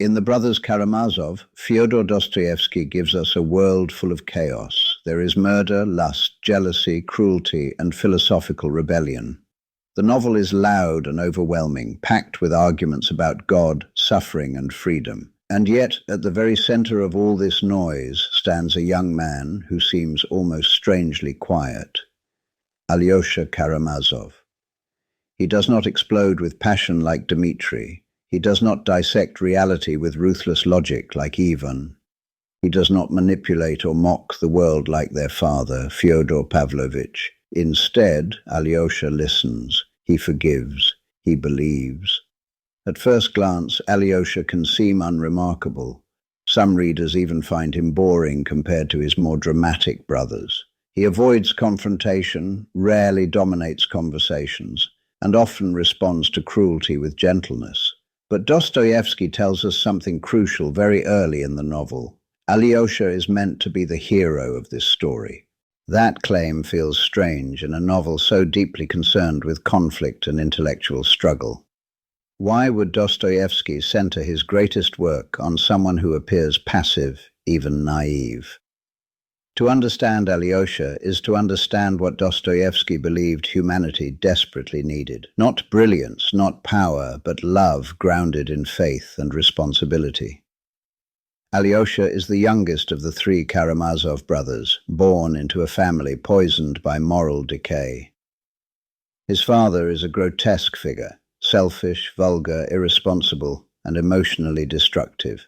In the Brothers Karamazov, Fyodor Dostoevsky gives us a world full of chaos. There is murder, lust, jealousy, cruelty, and philosophical rebellion. The novel is loud and overwhelming, packed with arguments about God, suffering, and freedom. And yet, at the very center of all this noise stands a young man who seems almost strangely quiet. Alyosha Karamazov. He does not explode with passion like Dmitri. He does not dissect reality with ruthless logic like Ivan. He does not manipulate or mock the world like their father, Fyodor Pavlovich. Instead, Alyosha listens. He forgives. He believes. At first glance, Alyosha can seem unremarkable. Some readers even find him boring compared to his more dramatic brothers. He avoids confrontation, rarely dominates conversations, and often responds to cruelty with gentleness. But Dostoevsky tells us something crucial very early in the novel. Alyosha is meant to be the hero of this story. That claim feels strange in a novel so deeply concerned with conflict and intellectual struggle. Why would Dostoevsky center his greatest work on someone who appears passive, even naive? To understand Alyosha is to understand what Dostoevsky believed humanity desperately needed. Not brilliance, not power, but love grounded in faith and responsibility. Alyosha is the youngest of the three Karamazov brothers, born into a family poisoned by moral decay. His father is a grotesque figure, selfish, vulgar, irresponsible, and emotionally destructive.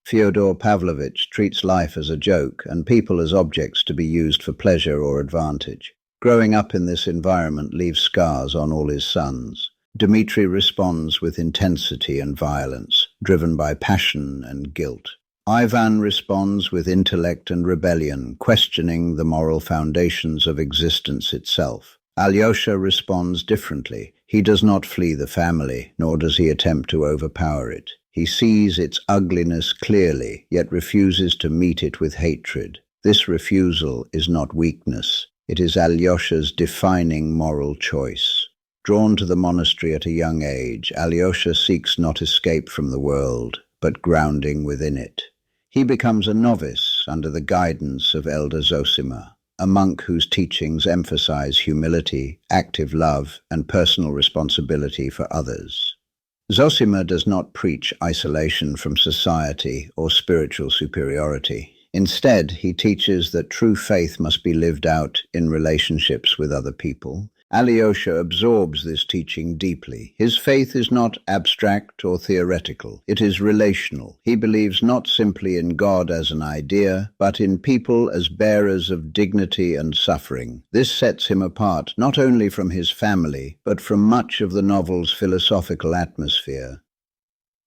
Fyodor Pavlovich treats life as a joke and people as objects to be used for pleasure or advantage. Growing up in this environment leaves scars on all his sons. Dmitri responds with intensity and violence, driven by passion and guilt. Ivan responds with intellect and rebellion, questioning the moral foundations of existence itself. Alyosha responds differently. He does not flee the family, nor does he attempt to overpower it. He sees its ugliness clearly, yet refuses to meet it with hatred. This refusal is not weakness. It is Alyosha's defining moral choice. Drawn to the monastery at a young age, Alyosha seeks not escape from the world, but grounding within it. He becomes a novice under the guidance of Elder Zosima, a monk whose teachings emphasize humility, active love, and personal responsibility for others. Zosima does not preach isolation from society or spiritual superiority. Instead, he teaches that true faith must be lived out in relationships with other people. Alyosha absorbs this teaching deeply. His faith is not abstract or theoretical. It is relational. He believes not simply in God as an idea, but in people as bearers of dignity and suffering. This sets him apart not only from his family, but from much of the novel's philosophical atmosphere.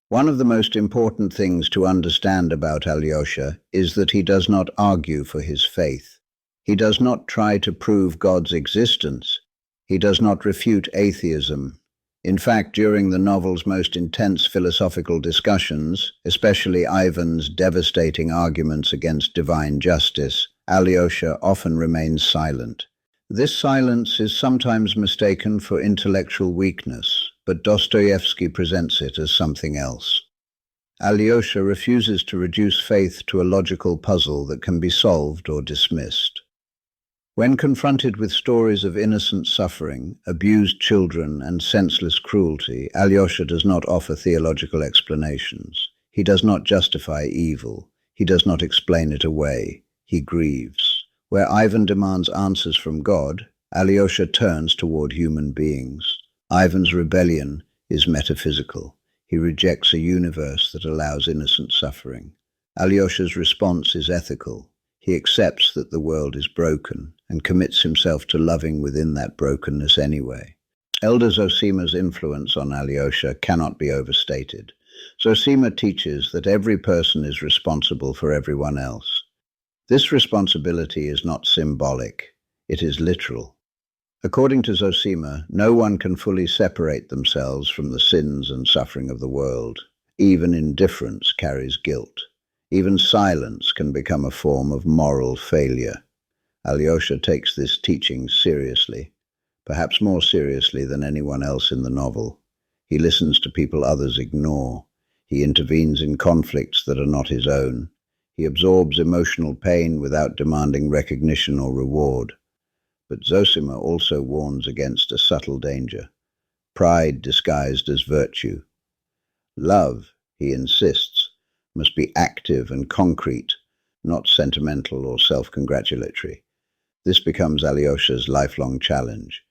One of the most important things to understand about Alyosha is that he does not argue for his faith. He does not try to prove God's existence. He does not refute atheism. In fact, during the novel's most intense philosophical discussions, especially Ivan's devastating arguments against divine justice, Alyosha often remains silent. This silence is sometimes mistaken for intellectual weakness, but Dostoevsky presents it as something else. Alyosha refuses to reduce faith to a logical puzzle that can be solved or dismissed. When confronted with stories of innocent suffering, abused children, and senseless cruelty, Alyosha does not offer theological explanations. He does not justify evil. He does not explain it away. He grieves. Where Ivan demands answers from God, Alyosha turns toward human beings. Ivan's rebellion is metaphysical. He rejects a universe that allows innocent suffering. Alyosha's response is ethical. He accepts that the world is broken and commits himself to loving within that brokenness anyway. Elder Zosima's influence on Alyosha cannot be overstated. Zosima teaches that every person is responsible for everyone else. This responsibility is not symbolic, it is literal. According to Zosima, no one can fully separate themselves from the sins and suffering of the world. Even indifference carries guilt. Even silence can become a form of moral failure. Alyosha takes this teaching seriously, perhaps more seriously than anyone else in the novel. He listens to people others ignore. He intervenes in conflicts that are not his own. He absorbs emotional pain without demanding recognition or reward. But Zosima also warns against a subtle danger: pride disguised as virtue. Love, he insists, must be active and concrete, not sentimental or self-congratulatory. This becomes Alyosha's lifelong challenge.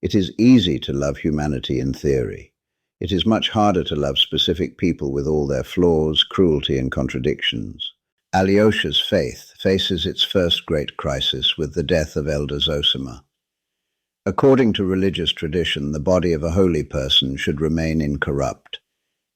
It is easy to love humanity in theory. It is much harder to love specific people with all their flaws, cruelty, and contradictions. Alyosha's faith faces its first great crisis with the death of Elder Zosima. According to religious tradition, the body of a holy person should remain incorrupt.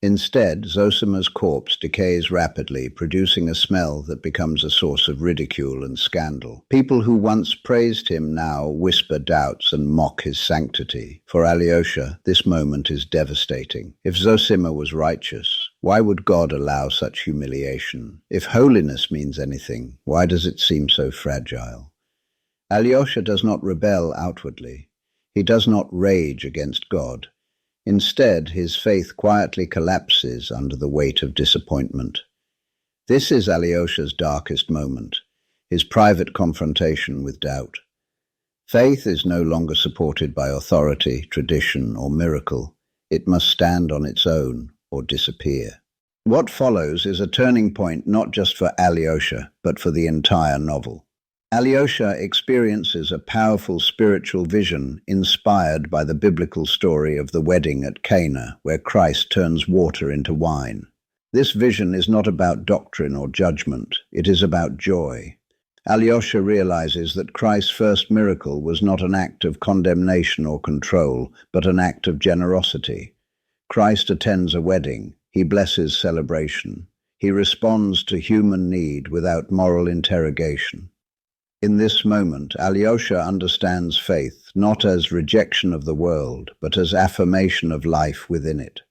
Instead, Zosima's corpse decays rapidly, producing a smell that becomes a source of ridicule and scandal. People who once praised him now whisper doubts and mock his sanctity. For Alyosha, this moment is devastating. If Zosima was righteous, why would God allow such humiliation? If holiness means anything, why does it seem so fragile? Alyosha does not rebel outwardly. He does not rage against God. Instead, his faith quietly collapses under the weight of disappointment. This is Alyosha's darkest moment, his private confrontation with doubt. Faith is no longer supported by authority, tradition, or miracle. It must stand on its own or disappear. What follows is a turning point not just for Alyosha, but for the entire novel. Alyosha experiences a powerful spiritual vision inspired by the biblical story of the wedding at Cana, where Christ turns water into wine. This vision is not about doctrine or judgment, it is about joy. Alyosha realizes that Christ's first miracle was not an act of condemnation or control, but an act of generosity. Christ attends a wedding, he blesses celebration, he responds to human need without moral interrogation. In this moment, Alyosha understands faith not as rejection of the world, but as affirmation of life within it.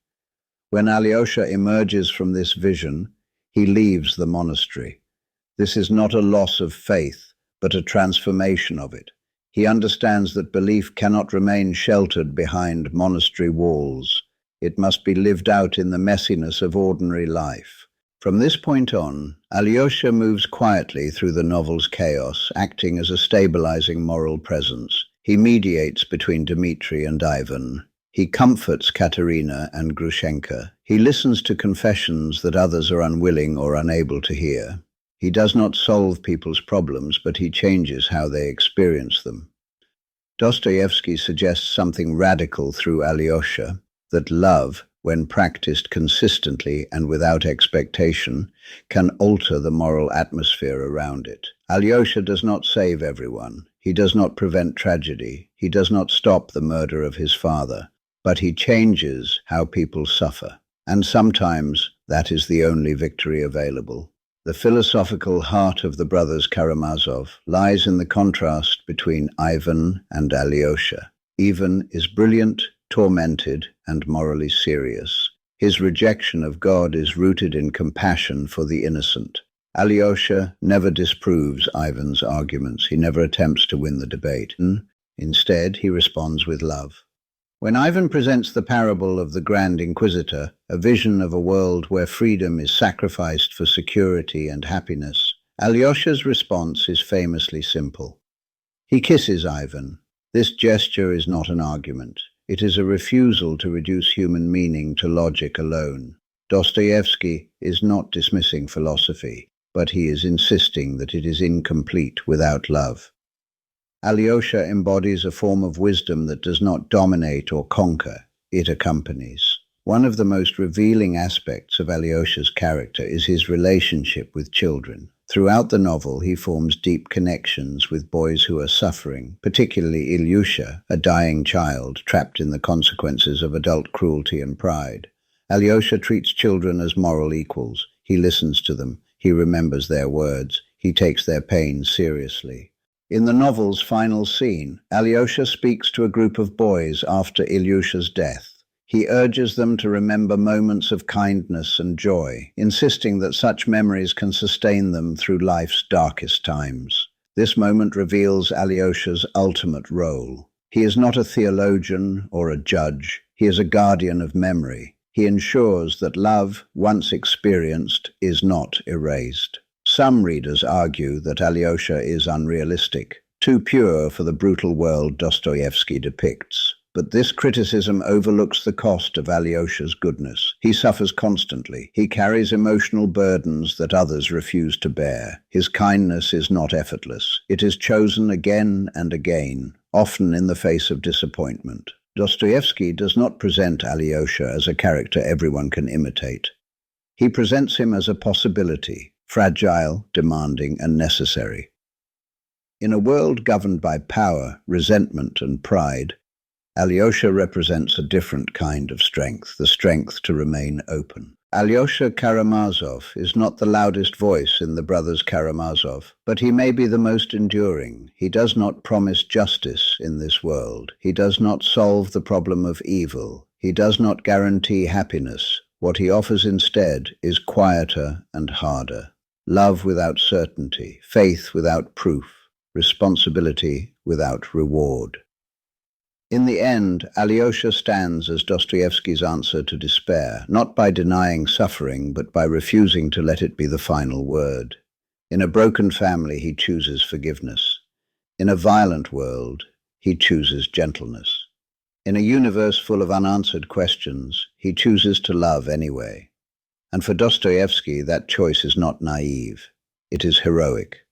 When Alyosha emerges from this vision, he leaves the monastery. This is not a loss of faith, but a transformation of it. He understands that belief cannot remain sheltered behind monastery walls. It must be lived out in the messiness of ordinary life. From this point on, Alyosha moves quietly through the novel's chaos, acting as a stabilizing moral presence. He mediates between Dmitri and Ivan. He comforts Katerina and Grushenka. He listens to confessions that others are unwilling or unable to hear. He does not solve people's problems, but he changes how they experience them. Dostoevsky suggests something radical through Alyosha, that love, when practiced consistently and without expectation, can alter the moral atmosphere around it. Alyosha does not save everyone. He does not prevent tragedy. He does not stop the murder of his father. But he changes how people suffer. And sometimes that is the only victory available. The philosophical heart of the Brothers Karamazov lies in the contrast between Ivan and Alyosha. Ivan is brilliant, tormented, and morally serious. His rejection of God is rooted in compassion for the innocent. Alyosha never disproves Ivan's arguments. He never attempts to win the debate. Instead, he responds with love. When Ivan presents the parable of the Grand Inquisitor, a vision of a world where freedom is sacrificed for security and happiness, Alyosha's response is famously simple. He kisses Ivan. This gesture is not an argument. It is a refusal to reduce human meaning to logic alone. Dostoevsky is not dismissing philosophy, but he is insisting that it is incomplete without love. Alyosha embodies a form of wisdom that does not dominate or conquer, it accompanies. One of the most revealing aspects of Alyosha's character is his relationship with children. Throughout the novel, he forms deep connections with boys who are suffering, particularly Ilyusha, a dying child trapped in the consequences of adult cruelty and pride. Alyosha treats children as moral equals. He listens to them. He remembers their words. He takes their pain seriously. In the novel's final scene, Alyosha speaks to a group of boys after Ilyusha's death. He urges them to remember moments of kindness and joy, insisting that such memories can sustain them through life's darkest times. This moment reveals Alyosha's ultimate role. He is not a theologian or a judge. He is a guardian of memory. He ensures that love, once experienced, is not erased. Some readers argue that Alyosha is unrealistic, too pure for the brutal world Dostoevsky depicts. But this criticism overlooks the cost of Alyosha's goodness. He suffers constantly. He carries emotional burdens that others refuse to bear. His kindness is not effortless. It is chosen again and again, often in the face of disappointment. Dostoevsky does not present Alyosha as a character everyone can imitate. He presents him as a possibility, fragile, demanding, and necessary. In a world governed by power, resentment, and pride, Alyosha represents a different kind of strength, the strength to remain open. Alyosha Karamazov is not the loudest voice in the Brothers Karamazov, but he may be the most enduring. He does not promise justice in this world. He does not solve the problem of evil. He does not guarantee happiness. What he offers instead is quieter and harder. Love without certainty, faith without proof, responsibility without reward. In the end, Alyosha stands as Dostoevsky's answer to despair, not by denying suffering, but by refusing to let it be the final word. In a broken family, he chooses forgiveness. In a violent world, he chooses gentleness. In a universe full of unanswered questions, he chooses to love anyway. And for Dostoevsky, that choice is not naive. It is heroic.